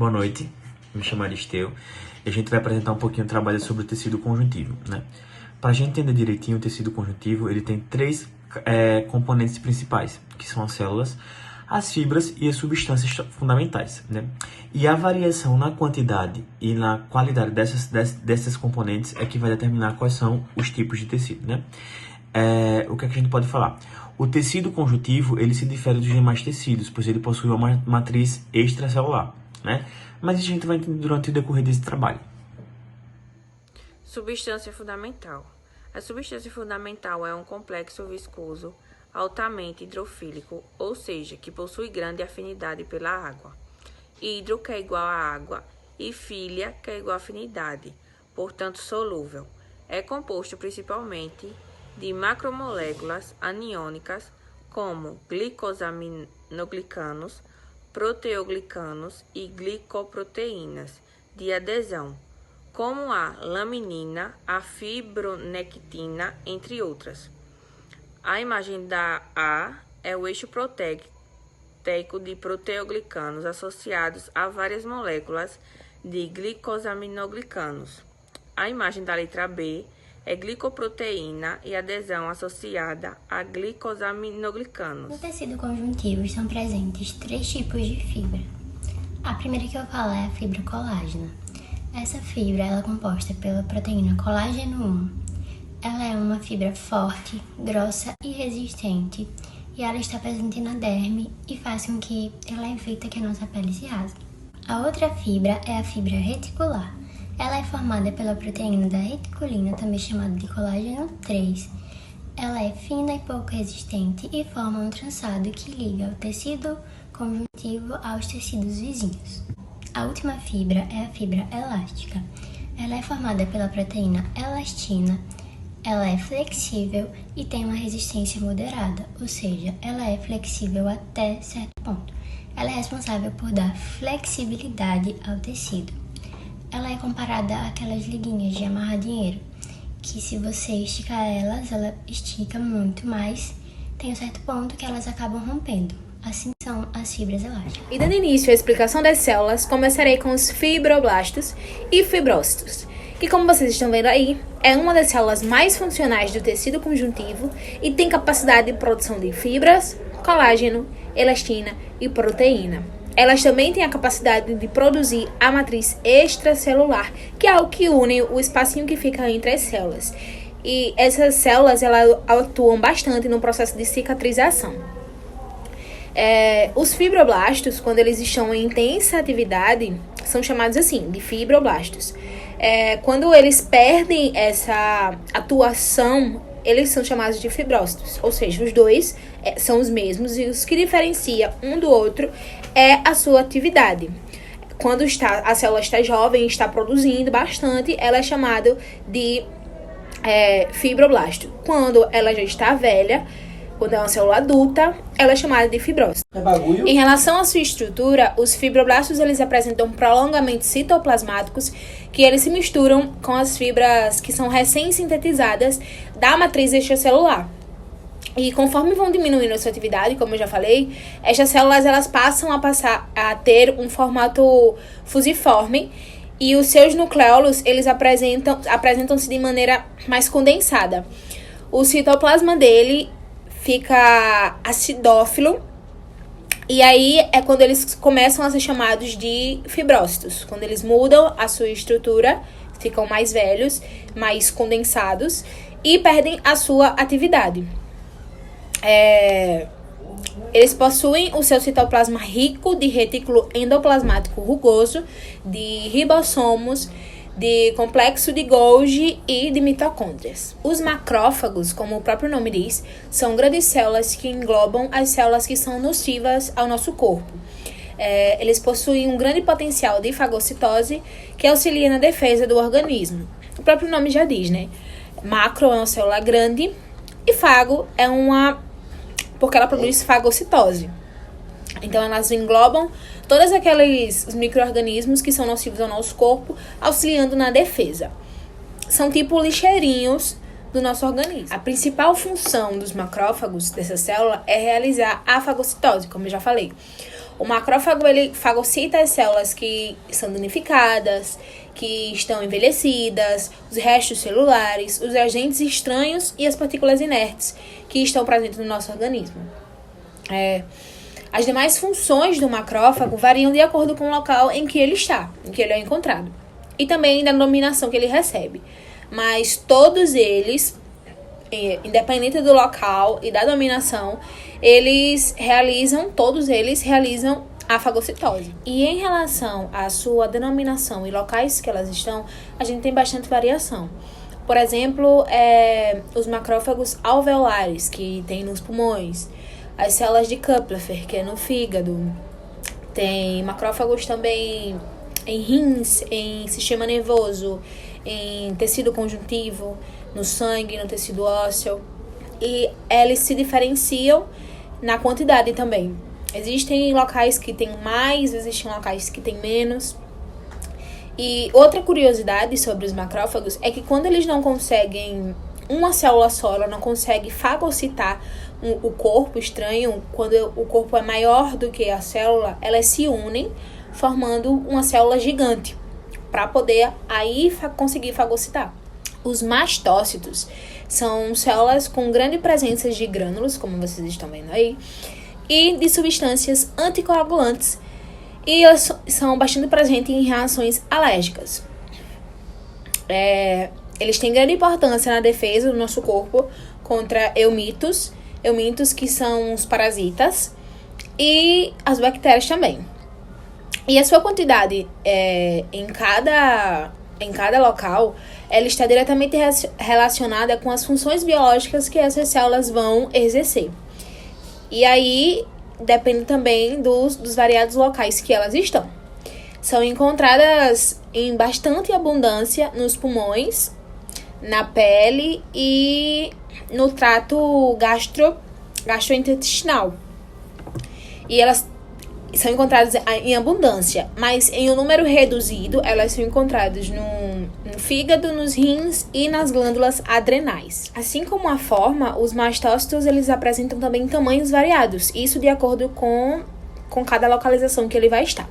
Boa noite, me chamo Aristeu e a gente vai apresentar um pouquinho o trabalho sobre o tecido conjuntivo, né? Para a gente entender direitinho o tecido conjuntivo, ele tem três componentes principais, que são as células, as fibras e as substâncias fundamentais, né? E a variação na quantidade e na qualidade dessas componentes é que vai determinar quais são os tipos de tecido, né? O que é que a gente pode falar? O tecido conjuntivo, ele se difere dos demais tecidos, pois ele possui uma matriz extracelular, né? Mas a gente vai entender durante o decorrer desse trabalho. Substância fundamental. A substância fundamental é um complexo viscoso altamente hidrofílico, ou seja, que possui grande afinidade pela água. Hidro, que é igual a água, e filia, que é igual a afinidade, portanto solúvel. É composto principalmente de macromoléculas aniônicas, como glicosaminoglicanos, proteoglicanos e glicoproteínas de adesão, como a laminina, a fibronectina, entre outras. A imagem da A é o eixo proteico de proteoglicanos associados a várias moléculas de glicosaminoglicanos. A imagem da letra B é glicoproteína e adesão associada a glicosaminoglicanos. No tecido conjuntivo estão presentes três tipos de fibra. A primeira que eu falo é a fibra colágena. Essa fibra ela é composta pela proteína colágeno 1. Ela é uma fibra forte, grossa e resistente, e ela está presente na derme e faz com que ela evite que a nossa pele se rasgue. A outra fibra é a fibra reticular. Ela é formada pela proteína da reticulina, também chamada de colágeno 3. Ela é fina e pouco resistente e forma um trançado que liga o tecido conjuntivo aos tecidos vizinhos. A última fibra é a fibra elástica. Ela é formada pela proteína elastina. Ela é flexível e tem uma resistência moderada, ou seja, ela é flexível até certo ponto. Ela é responsável por dar flexibilidade ao tecido. Ela é comparada àquelas liguinhas de amarrar dinheiro, que se você esticar elas, ela estica muito, mas tem um certo ponto que elas acabam rompendo. Assim são as fibras elásticas. E dando início à explicação das células, começarei com os fibroblastos e fibrócitos, que, como vocês estão vendo aí, é uma das células mais funcionais do tecido conjuntivo e tem capacidade de produção de fibras, colágeno, elastina e proteína. Elas também têm a capacidade de produzir a matriz extracelular, que é o que une o espacinho que fica entre as células. E essas células elas atuam bastante no processo de cicatrização. Os fibroblastos, quando eles estão em intensa atividade, são chamados assim, de fibroblastos. Quando eles perdem essa atuação, eles são chamados de fibrócitos, ou seja, os dois são os mesmos e os que diferencia um do outro é a sua atividade. Quando a célula está jovem e está produzindo bastante, ela é chamada de fibroblasto. Quando ela já está velha, quando é uma célula adulta, ela é chamada de fibrócito. Em relação à sua estrutura, os fibroblastos eles apresentam prolongamentos citoplasmáticos que eles se misturam com as fibras que são recém-sintetizadas da matriz extracelular. E conforme vão diminuindo a sua atividade, como eu já falei, estas células elas passam a ter um formato fusiforme e os seus nucleolos eles apresentam-se de maneira mais condensada. O citoplasma dele fica acidófilo e aí é quando eles começam a ser chamados de fibrócitos, quando eles mudam a sua estrutura, ficam mais velhos, mais condensados e perdem a sua atividade. Eles possuem o seu citoplasma rico de retículo endoplasmático rugoso, de ribossomos, de complexo de Golgi e de mitocôndrias. Os macrófagos, como o próprio nome diz, são grandes células que englobam as células que são nocivas ao nosso corpo. Eles possuem um grande potencial de fagocitose que auxilia na defesa do organismo. O próprio nome já diz, né? Macro é uma célula grande e fago é porque ela produz fagocitose. Então, elas englobam todos aqueles micro-organismos que são nocivos ao nosso corpo, auxiliando na defesa. São tipo lixeirinhos do nosso organismo. A principal função dos macrófagos dessa célula é realizar a fagocitose, como eu já falei. O macrófago, ele fagocita as células que são danificadas, que estão envelhecidas, os restos celulares, os agentes estranhos e as partículas inertes que estão presentes no nosso organismo. As demais funções do macrófago variam de acordo com o local em que ele está, em que ele é encontrado, e também da denominação que ele recebe. Mas todos eles, independente do local e da denominação, todos eles realizam a fagocitose. E em relação à sua denominação e locais que elas estão, a gente tem bastante variação. Por exemplo, os macrófagos alveolares, que tem nos pulmões, as células de Kupferer, que é no fígado, tem macrófagos também em rins, em sistema nervoso, em tecido conjuntivo, no sangue, no tecido ósseo, e eles se diferenciam na quantidade também. Existem locais que tem mais, existem locais que tem menos. E outra curiosidade sobre os macrófagos é que quando eles não conseguem, uma célula só, ela não consegue fagocitar o corpo estranho, quando o corpo é maior do que a célula, elas se unem, formando uma célula gigante, para poder aí conseguir fagocitar. Os mastócitos são células com grande presença de grânulos, como vocês estão vendo aí, e de substâncias anticoagulantes, e elas são bastante presentes em reações alérgicas. Eles têm grande importância na defesa do nosso corpo contra eumitos que são os parasitas, e as bactérias também. E a sua quantidade em cada local, ela está diretamente relacionada com as funções biológicas que essas células vão exercer. E aí, depende também dos variados locais que elas estão. São encontradas em bastante abundância nos pulmões, na pele e no trato gastrointestinal. E elas são encontradas em abundância, mas em um número reduzido, elas são encontradas no fígado, nos rins e nas glândulas adrenais. Assim como a forma, os mastócitos eles apresentam também tamanhos variados, isso de acordo com cada localização que ele vai estar.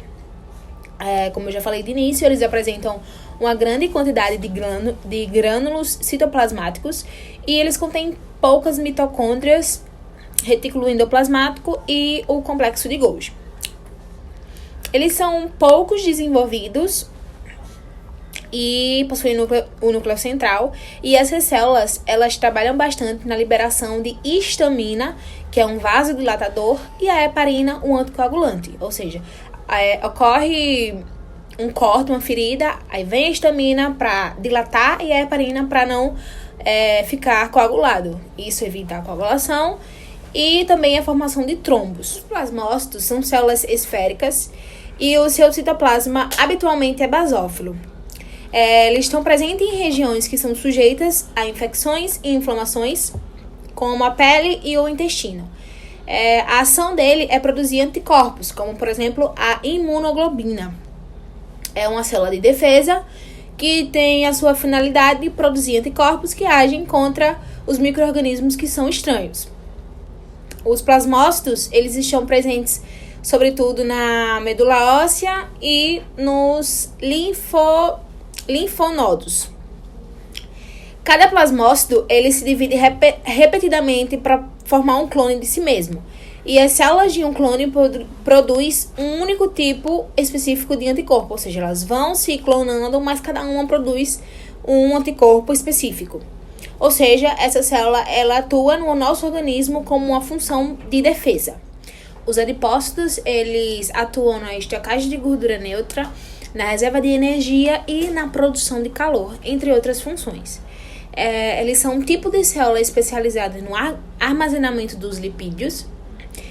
Como eu já falei de início, eles apresentam uma grande quantidade de grânulos citoplasmáticos e eles contêm poucas mitocôndrias, retículo endoplasmático e o complexo de Golgi. Eles são poucos desenvolvidos e possuem o núcleo central, e essas células elas trabalham bastante na liberação de histamina, que é um vasodilatador, e a heparina, um anticoagulante. Ou seja, ocorre um corte, uma ferida, aí vem a histamina para dilatar e a heparina para não ficar coagulado. Isso evita a coagulação e também a formação de trombos. Os plasmócitos são células esféricas e o seu citoplasma habitualmente é basófilo. Eles estão presentes em regiões que são sujeitas a infecções e inflamações, como a pele e o intestino. A ação dele é produzir anticorpos, como por exemplo a imunoglobina. É uma célula de defesa que tem a sua finalidade de produzir anticorpos que agem contra os micro-organismos que são estranhos. Os plasmócitos, eles estão presentes sobretudo na medula óssea e nos linfonodos. Cada plasmócito ele se divide repetidamente para formar um clone de si mesmo. E as células de um clone produzem um único tipo específico de anticorpo, ou seja, elas vão se clonando, mas cada uma produz um anticorpo específico. Ou seja, essa célula ela atua no nosso organismo como uma função de defesa. Os adipócitos, eles atuam na estocagem de gordura neutra, na reserva de energia e na produção de calor, entre outras funções. Eles são um tipo de célula especializada no armazenamento dos lipídios,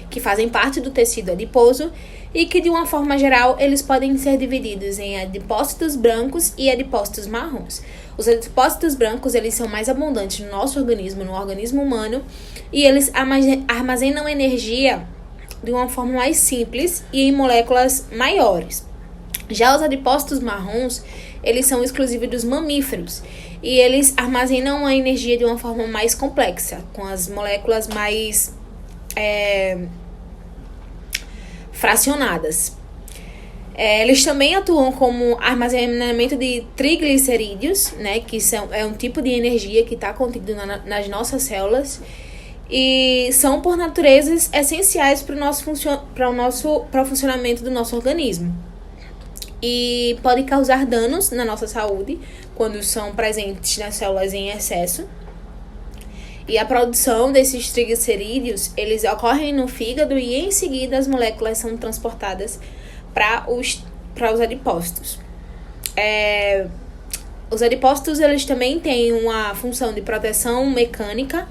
que fazem parte do tecido adiposo e que, de uma forma geral, eles podem ser divididos em adipócitos brancos e adipócitos marrons. Os adipócitos brancos, eles são mais abundantes no nosso organismo, no organismo humano, e eles armazenam energia de uma forma mais simples e em moléculas maiores. Já os adipócitos marrons, eles são exclusivos dos mamíferos e eles armazenam a energia de uma forma mais complexa, com as moléculas mais fracionadas. Eles também atuam como armazenamento de triglicerídeos, né, que é um tipo de energia que está contido nas nossas células e são, por natureza, essenciais para o funcionamento do nosso organismo. E podem causar danos na nossa saúde quando são presentes nas células em excesso. E a produção desses triglicerídeos, eles ocorrem no fígado e em seguida as moléculas são transportadas para os adipócitos. Os adipócitos, eles também têm uma função de proteção mecânica,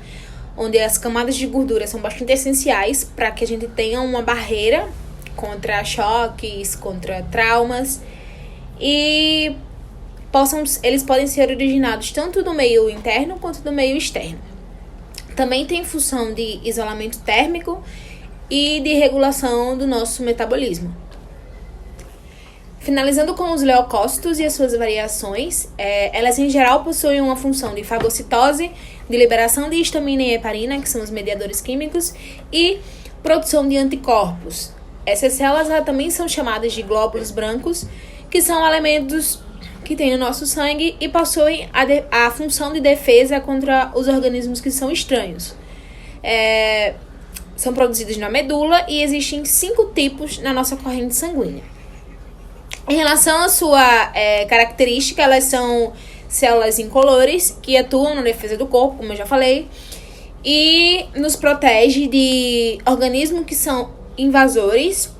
onde as camadas de gordura são bastante essenciais para que a gente tenha uma barreira contra choques, contra traumas, e eles podem ser originados tanto do meio interno quanto do meio externo. Também tem função de isolamento térmico e de regulação do nosso metabolismo. Finalizando com os leucócitos e as suas variações, elas em geral possuem uma função de fagocitose, de liberação de histamina e heparina, que são os mediadores químicos, e produção de anticorpos. Essas células também são chamadas de glóbulos brancos, que são elementos que tem no nosso sangue e possuem a função de defesa contra os organismos que são estranhos. São produzidos na medula e existem 5 tipos na nossa corrente sanguínea. Em relação à sua característica, elas são células incolores que atuam na defesa do corpo, como eu já falei, e nos protege de organismos que são invasores,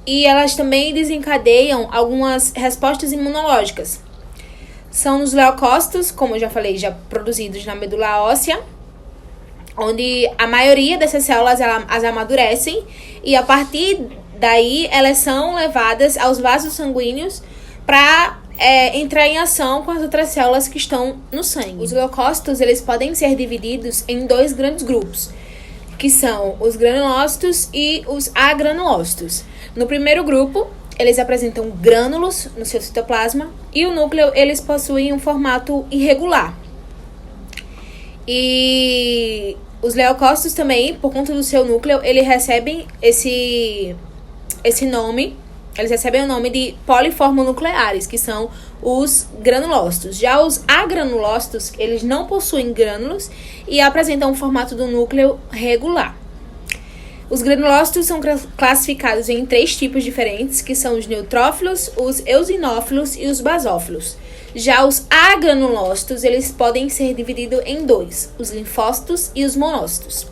e elas também desencadeiam algumas respostas imunológicas. São os leucócitos, como eu já falei, já produzidos na medula óssea, onde a maioria dessas células as amadurecem e a partir daí elas são levadas aos vasos sanguíneos para entrar em ação com as outras células que estão no sangue. Os leucócitos, eles podem ser divididos em 2 grandes grupos, que são os granulócitos e os agranulócitos. No primeiro grupo, eles apresentam grânulos no seu citoplasma e o núcleo, eles possuem um formato irregular. E os leucócitos também, por conta do seu núcleo, eles recebem esse nome, eles recebem o nome de poliformonucleares, que são os granulócitos. Já os agranulócitos, eles não possuem grânulos e apresentam um formato do núcleo regular. Os granulócitos são classificados em 3 tipos diferentes, que são os neutrófilos, os eosinófilos e os basófilos. Já os agranulócitos, eles podem ser divididos em 2, os linfócitos e os monócitos.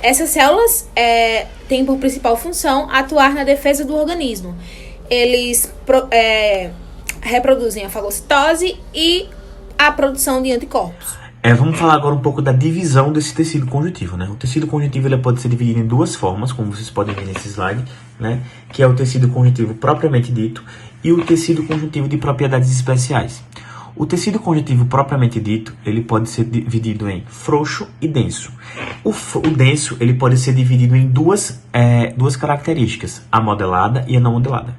Essas células têm por principal função atuar na defesa do organismo. Eles reproduzem a fagocitose e a produção de anticorpos. Vamos falar agora um pouco da divisão desse tecido conjuntivo, né? O tecido conjuntivo ele pode ser dividido em 2 formas, como vocês podem ver nesse slide, né? Que é o tecido conjuntivo propriamente dito e o tecido conjuntivo de propriedades especiais. O tecido conjuntivo propriamente dito, ele pode ser dividido em frouxo e denso. O denso, ele pode ser dividido em duas características, a modelada e a não modelada.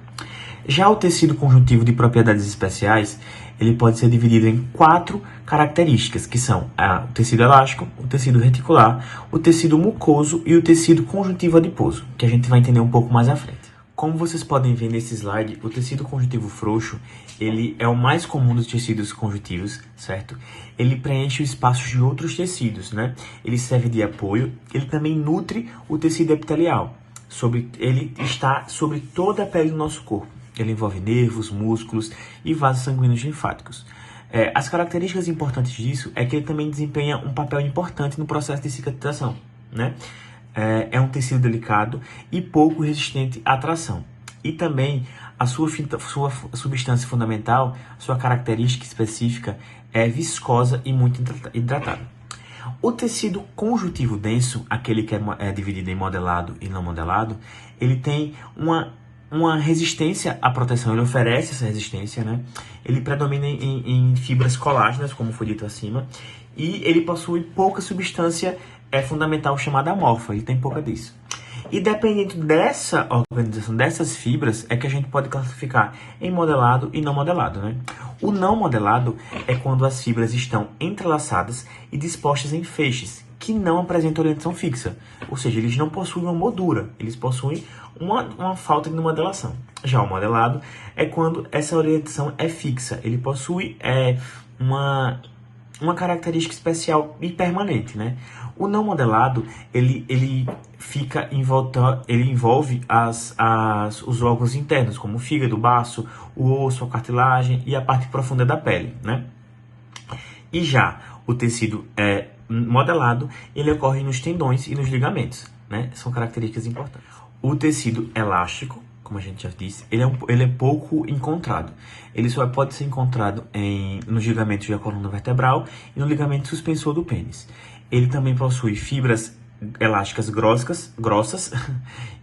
Já o tecido conjuntivo de propriedades especiais, ele pode ser dividido em 4 características, que são o tecido elástico, o tecido reticular, o tecido mucoso e o tecido conjuntivo adiposo, que a gente vai entender um pouco mais à frente. Como vocês podem ver nesse slide, o tecido conjuntivo frouxo, ele é o mais comum dos tecidos conjuntivos, certo? Ele preenche os espaços de outros tecidos, né? Ele serve de apoio, ele também nutre o tecido epitelial. Ele está sobre toda a pele do nosso corpo. Ele envolve nervos, músculos e vasos sanguíneos linfáticos. As características importantes disso é que ele também desempenha um papel importante no processo de cicatrização, né? É um tecido delicado e pouco resistente à tração. E também a sua substância fundamental, sua característica específica é viscosa e muito hidratada. O tecido conjuntivo denso, aquele que é dividido em modelado e não modelado, ele tem uma resistência à proteção, ele oferece essa resistência, né? Ele predomina em fibras colágenas, como foi dito acima, e ele possui pouca substância fundamental chamada amorfa, ele tem pouca disso. E dependendo dessa organização, dessas fibras, é que a gente pode classificar em modelado e não modelado, né? O não modelado é quando as fibras estão entrelaçadas e dispostas em feixes, que não apresentam orientação fixa. Ou seja, eles não possuem uma moldura, eles possuem uma falta de modelação. Já o modelado é quando essa orientação é fixa, ele possui uma característica especial e permanente, né? O não modelado, ele envolve os órgãos internos, como o fígado, o baço, o osso, a cartilagem e a parte profunda da pele, né? E já o tecido modelado, ele ocorre nos tendões e nos ligamentos, né? São características importantes. O tecido elástico, como a gente já disse, ele é pouco encontrado. Ele só pode ser encontrado nos ligamentos da coluna vertebral e no ligamento suspensor do pênis. Ele também possui fibras elásticas grossas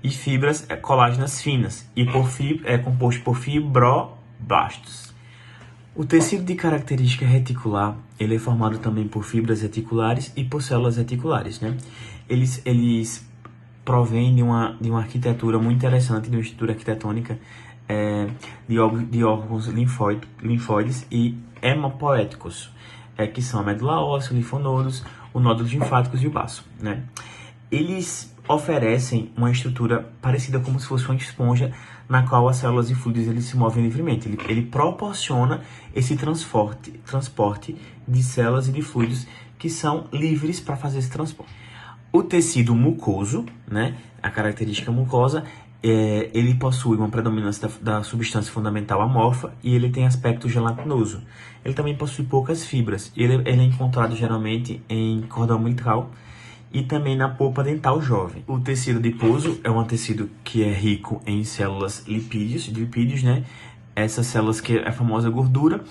e fibras colágenas finas e é composto por fibroblastos. O tecido de característica reticular, ele é formado também por fibras reticulares e por células reticulares, né? Eles provém de uma arquitetura muito interessante, de uma estrutura arquitetônica de órgãos linfóides e hemopoéticos, que são a medula óssea, linfonodos, os nódulos linfáticos e o baço, né? Eles oferecem uma estrutura parecida como se fosse uma esponja na qual as células e fluidos eles se movem livremente. Ele proporciona esse transporte de células e de fluidos que são livres para fazer esse transporte. O tecido mucoso, né, a característica mucosa, ele possui uma predominância da substância fundamental amorfa e ele tem aspecto gelatinoso. Ele também possui poucas fibras. Ele é encontrado geralmente em cordão umbilical e também na polpa dental jovem. O tecido adiposo é um tecido que é rico em células lipídios, né? Essas células que é a famosa gordura,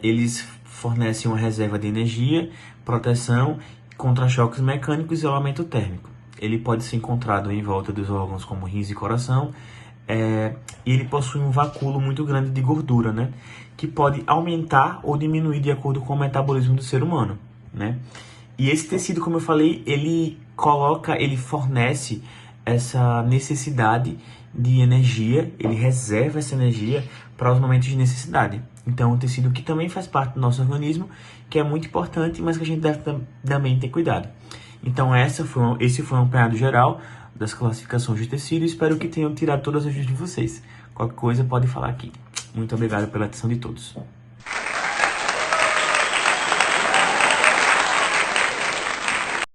eles fornecem uma reserva de energia, proteção contra choques mecânicos e isolamento térmico. Ele pode ser encontrado em volta dos órgãos como rins e coração, e ele possui um vacúolo muito grande de gordura, né? Que pode aumentar ou diminuir de acordo com o metabolismo do ser humano, né? E esse tecido, como eu falei, ele fornece essa necessidade de energia, ele reserva essa energia para os momentos de necessidade. Então, é um tecido que também faz parte do nosso organismo, que é muito importante, mas que a gente deve também ter cuidado. Então, esse foi um apanhado geral das classificações de tecido. Espero que tenham tirado todas as dúvidas de vocês. Qualquer coisa, pode falar aqui. Muito obrigado pela atenção de todos.